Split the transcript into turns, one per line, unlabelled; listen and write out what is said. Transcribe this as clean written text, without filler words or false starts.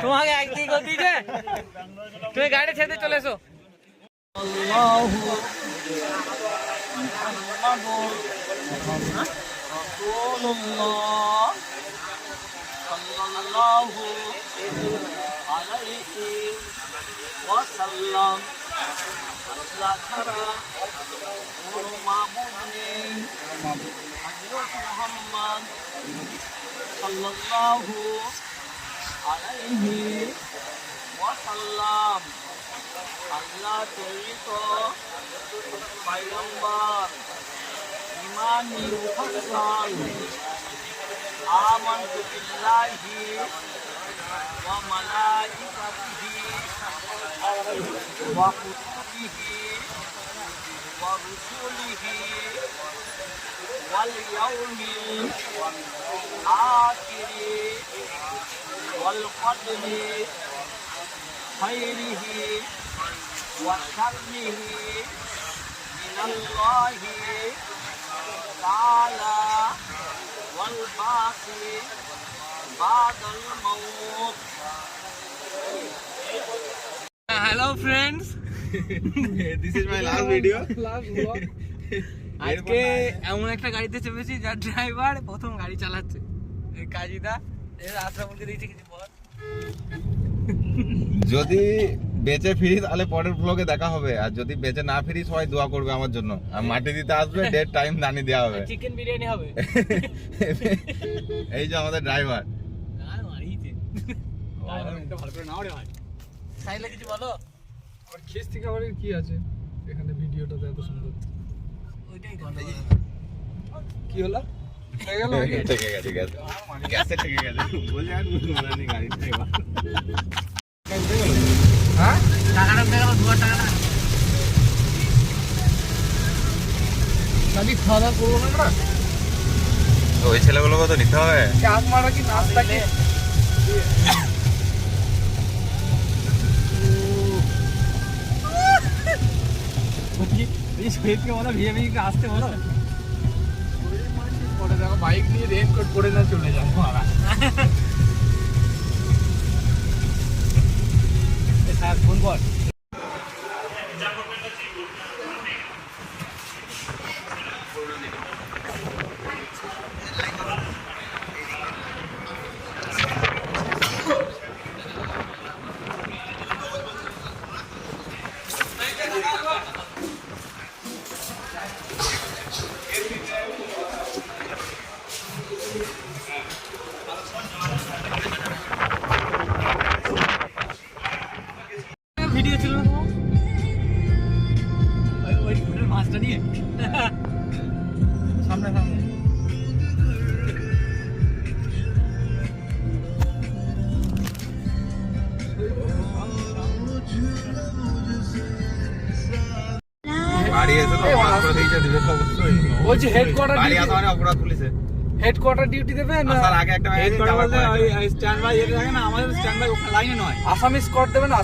তোমাকে একদিন করতে তুমি গাড়ি ছেড়ে চলে এসো। আল্লাহ ছাড়া কোনো মাবুদ নেই। হযরত মুহাম্মদ সাল্লাল্লাহু আলাইহি ওয়াসাল্লাম আল্লাহ প্রেরিত পয়গম্বর ইমানি মুফাসসাল। আমানতু বিল্লাহি ওয়া মালাইকাতিহি ওয়া কুতুবিহি ওয়া রুসুলিহি ওয়াল ইয়াউমিল আখিরি ওয়াল কদরি খাইরিহি ওয়া শাররিহি মিনাল্লাহি তাআলা ওয়াল বাসি বাদাল মাউত। Hello friends,
this is my last video.
আজকে এমন একটা গাড়িতে চেপেছি যার ড্রাইভার প্রথম গাড়ি চালাচ্ছে এই কাজীদা। এর আশরাফুলকে দিয়েছে কিছু বল।
যদি বেঁচে ফিরি তাহলে পরের ব্লগে দেখা হবে, আর যদি বেঁচে না ফিরি সবাই দোয়া করবে আমার জন্য, আর মাটি দিতে আসবে, ডেট টাইম জানিয়ে দেওয়া হবে,
চিকেন বিরিয়ানি হবে।
এই যে আমাদের ড্রাইভার।
ভালো করে নাও রে ভাই। সাইলে কিছু বলো।
আর খিস্তি খাবারের কি আছে এখানে ভিডিওটাতে এত সুন্দর?
ওইটাই কথা।
কি হলো? হয়ে গেল?
ঠিক আছে ঠিক আছে, গ্যাসে ঠিক গেছে বলে আর মানে গাড়ি ড্রাইভার।
হ্যাঁ
টাকাটা পেয়ে গেল 2000 টাকা।
নাকি খাওয়া দাওয়া করবো না আমরা?
ওই ছেলেগুলোকে তো নিতে হবে।
চাক মারা কি নাস্তা কি?
আসতে বলো।
পরে দেখো বাইক নিয়ে রেনকোট পরে না চলে যাবো আমরা।
ফোন কর। ভিডিও ছিল না ওই ফুটের মাছটা নিয়ে সামনে সামনে।
বাড়ি এসে তো পাস করে দিয়েছে, দিবে তো অবশ্যই।
বলছি হেডকোয়ার্টার
বাড়ি
ডিউটি,
আসা মানে অপরাধ পুলিশে।
হেডকোয়ার্টার ডিউটি দেবে না
আসার আগে একটা
হেডকোয়ার্টার বলতে ওই স্ট্যান্ড বাই যেটা থাকে না, আমাদের স্ট্যান্ড বাই লাইনে নয়,
আসামি স্কট দেবে না?